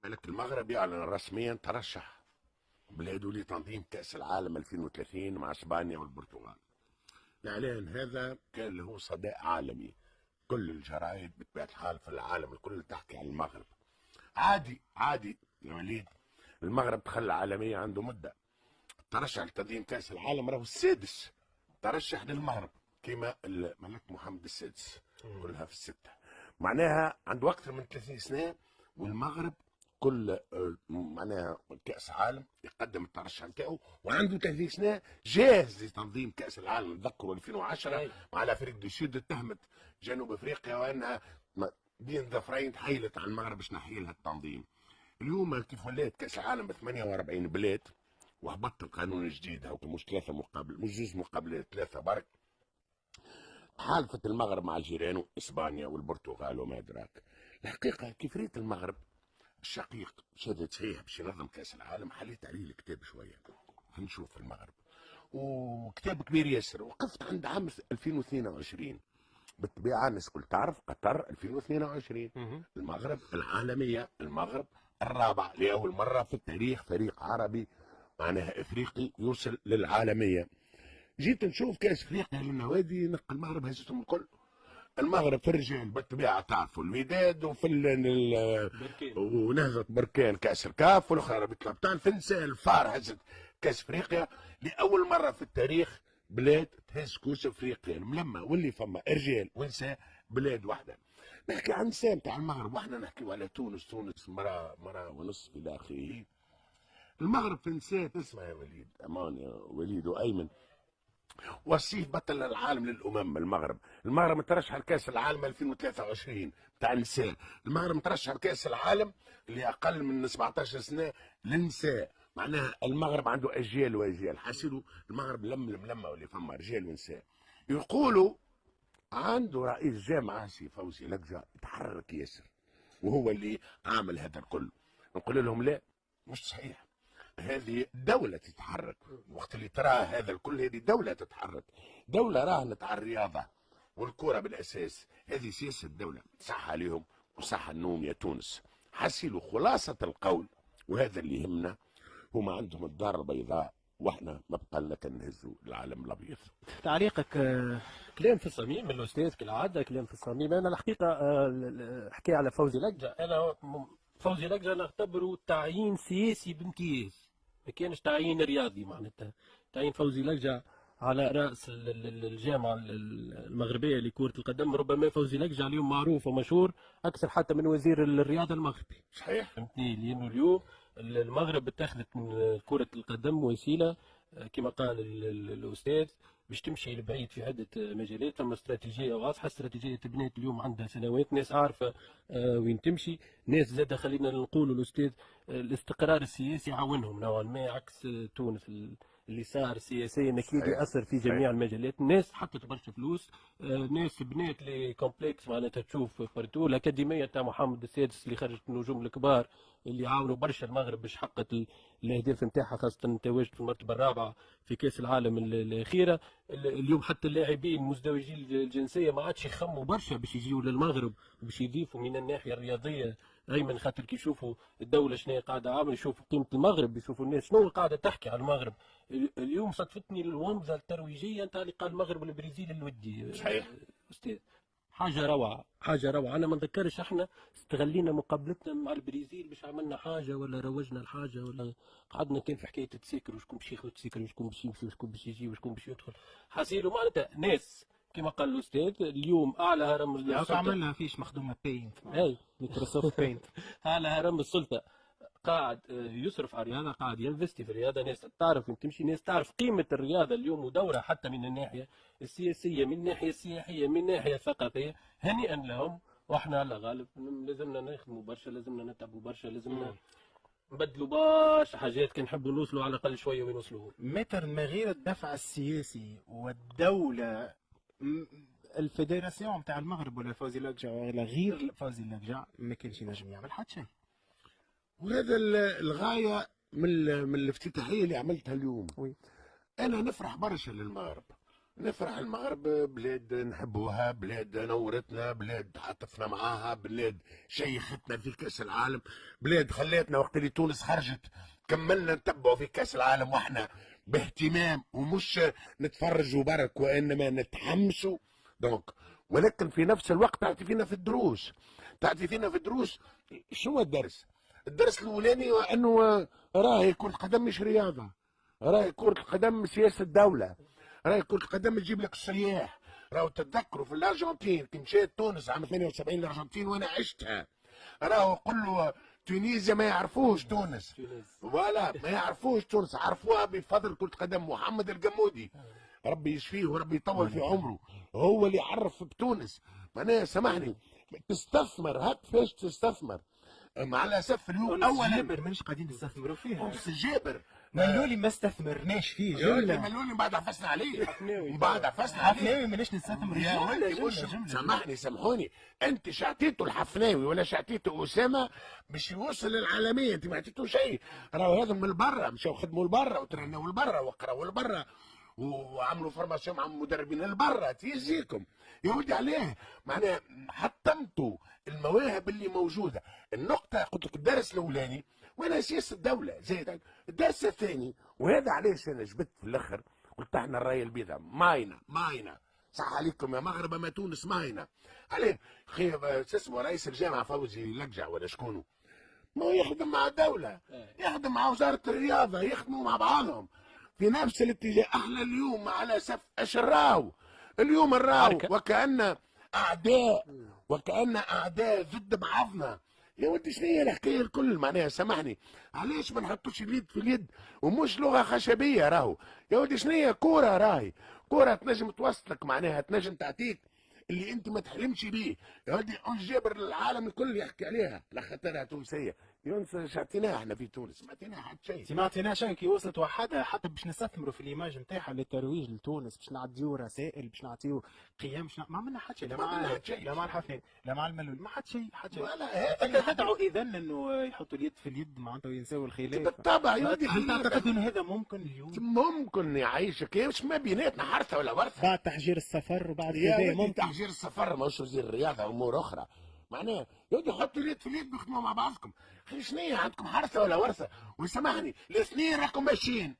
بالك المغرب يعلن رسميا ترشح بلاده لتنظيم كأس العالم 2030 مع اسبانيا والبرتغال. الاعلان هذا كان له صدى عالمي، كل الجرائد بطبيعة الحال في العالم الكل تحكي عن المغرب. عادي عادي يا وليد، المغرب تخلى عالمية عنده مدة. ترشح لتنظيم كأس العالم راهو السادس ترشح للمغرب، كما الملك محمد السادس كلها في الستة، معناها عنده أكثر من 30 سنة. والمغرب كل معناها كأس عالم يقدم الترشح نتاعو، وعنده 30 سنة جاهز لتنظيم كأس العالم. نذكروا 2010 مع الأفريق دو سود اتهمت جنوب أفريقيا وأنها بين ظفرين تحيلت على المغرب باش نحيي لها التنظيم. اليوم كيف ولات كأس العالم ب 48 بلاد وهبط القانون الجديد، هاو مش ثلاثة مقابل، مش جوز مقابل ثلاثة برك. حالفة المغرب مع جيرانه اسبانيا والبرتغال وما ادراك. الحقيقة كيف ريت المغرب الشقيق شهادة صحيح باش ينظم كأس العالم، حليت عليه الكتاب شوية نشوف المغرب، وكتاب كبير ياسر. وقفت عند عام 2022 بالطبيعة الناس كل تعرف قطر 2022 المغرب العالمية، المغرب الرابع لأول مرة في التاريخ فريق عربي معناها افريقي يوصل للعالميه. جيت نشوف كاس افريقيا للنوادي نقل المغرب هزتهم الكل. المغرب في الرجال بالطبيعه تعرفوا الوداد وفي ونهضه بركان كاس الكاف، والاخرى ربيط الابطال. في النساء الفار هزت كاس افريقيا لاول مره في التاريخ، بلاد تهز كوس افريقيا الملمه واللي فما رجال ونساء بلاد واحده. نحكي عن النساء نتاع المغرب واحنا نحكي على تونس، تونس مرة ونصف الى اخره. المغرب في نساء تسمع يا وليد امان يا وليد وايمن، وصيف بطل العالم للامم. المغرب مترشح لكاس العالم 2023 بتاع النساء. المغرب مترشح لكاس العالم اللي اقل من 17 سنه للنساء. معناها المغرب عنده اجيال واجيال. حسيلوا المغرب لمه واللي فما رجال ونساء. يقولوا عنده رئيس جامعه سي فوزي لقجه يتحرك ياسر، وهو اللي عامل هذا الكل. نقول لهم لا، مش صحيح. هذه دولة تتحرك وقت اللي ترى هذا الكل، هذه دولة تتحرك، دولة راهنت على الرياضة والكرة بالأساس. هذه سياسة الدولة، صح عليهم وصح النوم يا تونس. حسيلوا خلاصة القول، وهذا اللي يهمنا. هما عندهم الدار البيضاء واحنا ما بقى لنا كنهزوا العالم الابيض. تعليقك؟ كلام في الصميم من الاستاذ كالعاده، كلام في الصميم. انا الحقيقه حكي على فوزي لقجه. انا فوزي لقجه نعتبره تعيين سياسي بامتياز، ما كانش تعيين رياضي. معناتها تعيين فوزي لقجه على راس الجامعه المغربيه لكره القدم. ربما فوزي لقجه اليوم معروف ومشهور اكثر حتى من وزير الرياضه المغربي. صحيح، فهمتني؟ لانه اليوم المغرب اتخذت من كره القدم وسيله كما قال الاستاذ باش تمشي لبعيد في عده مجالات. فما استراتيجيه واضحه، استراتيجيه تبنيت اليوم عندها سنوات، ناس عارفه وين تمشي، ناس زاد خلينا نقولوا الاستاذ الاستقرار السياسي عاونهم نوعا ما، عكس تونس اللي صار سياسيا اكيد ياثر في جميع المجالات. الناس حطت برشا فلوس، ناس بنات لي كومبلكس معناتها تشوف بارتو. الاكاديميه تاع محمد السادس اللي خرجت النجوم الكبار اللي عاونوا برشا المغرب باش حققت الاهداف نتاعها، خاصه تواجد في المرتبه الرابعه في كاس العالم الاخيره. اليوم حتى اللاعبين مزدوجي الجنسيه ما عادش يخموا برشا باش يجيوا للمغرب وباش يضيفوا من الناحيه الرياضيه. ايمن خاطر كي يشوفوا الدوله شنو قاعده عامله، يشوفوا قيمه المغرب، يشوفوا الناس شنو قاعده تحكي على المغرب. اليوم صدفتني الومزه الترويجيه نتاع لقاء المغرب والبرازيل الودي. صحيح استاذ، حاجه روعه، حاجه روعه. انا ما نذكرش احنا استغلينا مقابلتنا مع البرازيل باش عملنا حاجه ولا روجنا الحاجه، ولا قعدنا كان في حكايه تسيكر وشكون باش ياخذ تسيكر وشكون باش يمشي وشكون باش يجي وشكون باش يدخل. حاسيلو معناتها ناس كما قال الاستاذ اليوم اعلى هرم السلطه. عملنا فيش مخدومه بينت، اي مايكروسوفت بينت. اعلى هرم السلطه قاعد يصرف على الرياضه، قاعد ينفستي في الرياضه. ناس تعرف وين تمشي، ناس تعرف قيمه الرياضه اليوم ودورها حتى من الناحيه السياسيه، من الناحيه السياحيه، من الناحيه الثقافيه. هنيئا لهم. واحنا على غالب لازمنا نخدموا برشا، لازمنا نتعبوا برشا، لازمنا نبدلوا برشا حاجات كي نحبوا نوصلوا على الاقل شويه وين نوصلوا. متر ما غير الدفع السياسي والدوله، الفيدراسيون نتاع المغرب ولا فوزي لقجع ولا غير فوزي لقجع ما كانش ينجم يعمل حتى شيء. وهذا الغايه من الافتتاحيه اللي عملتها اليوم. انا نفرح برشا للمغرب، نفرح المغرب بلاد نحبوها، بلاد نورتنا، بلاد تعاطفنا معاها، بلاد شيختنا في كاس العالم، بلاد خليتنا وقت اللي تونس خرجت كملنا نتبعوا في كاس العالم واحنا باهتمام، ومش نتفرجوا برك وانما نتحمسوا. دونك ولكن في نفس الوقت تعطي فينا في الدروس، تعطي فينا في الدروس. شو هو الدرس؟ الدرس الاولاني هو انه راهي كرة القدم مش رياضة، راهي كرة القدم سياسة دولة، راهي كرة القدم تجيب لك السياح. راهو تتذكروا في الارجنتين كي مشيت تونس عام 72 الارجنتين وانا عشتها، راهو كله تونيزيا ما يعرفوش تونس، ولا ما يعرفوش تونس، عرفوها بفضل كرة قدم محمد الجمودي ربي يشفيه وربي يطول في عمره، هو اللي عرف بتونس. معناها سامحني تستثمر، هاك فاش تستثمر. مع الاسف اليوم اولا جابر مانيش قاعدين نستثمروا فيه. أنس جابر ملولي ما استثمرناش فيه يا ولدي جمله. ملولي بعد عفسنا عليه، بعد عفسنا عليه حفناوي ماناش نستثمروا يا فيه. ولدي. مش سامحني سامحوني، انت شعتيته الحفناوي ولا شعتيته اسامه باش يوصل للعالميه، انت ما عطيتوه شيء. راهو هذا من البرا مشاو خدموا لبرا وترنوا لبرا وقراوا لبرا وعملوا فورماسيون مع مدربين لبرا تيجيكم يا ولدي. عليه معناها حطمتوا المواهب اللي موجوده. النقطه قلت لك الدرس الاولاني وانا سياسه الدوله زيد. الدرس الثاني وهذا علاش انا جبت في الاخر قلت احنا الرايه البيضاء ماينه صح عليكم يا مغرب ما تونس ماينه عليه. خي شو اسمه رئيس الجامعه فوزي لقجع ولا شكونه ما هو يخدم مع الدوله، يخدم مع وزاره الرياضه، يخدموا مع بعضهم في نفس الاتجاه. احنا اليوم على سف اشراو اليوم الراو وكأن اعداء ضد بعضنا. يا ودي شنو هي الحكايه الكل؟ معناها سامحني علاش ما نحطوش اليد في اليد ومش لغه خشبيه؟ راهو يا ودي شنو هي كوره، راهي كوره تنجم توصلك، معناها تنجم تعطيك اللي انت ما تحلمش بيه. يا ودي انس جابر العالم الكل يحكي عليها لخاطرها تونسيه. يونس شعتيناها احنا في تونس ما عطيناها حتى شيء. ما عطيناش كي وصلت وحدها حتى باش نستثمروا في الايماج نتاعها للترويج لتونس، باش نعطيو رسائل، باش نعطيو قيم، ما عملنا حتى شيء. لا مع الحفني لا مع الملول ما حتى شيء انت تدعو اذا انه يحطوا اليد في اليد معناتها وينساو الخلاف بالطبع يا ودي. هل تعتقد انه هذا ممكن اليوم؟ ممكن يعيشك مش ما بيناتنا حرثه ولا ورثه بعد تحجير السفر وبعد يا كذا ودي. ممكن تحجير السفر ماهوش وزير الرياضه امور اخرى. معناها يا ودي حطوا اليد في اليد بيخدموا مع بعضكم. شنو عندكم حرثه ولا ورثه؟ وسامحني الاثنين راكم ماشيين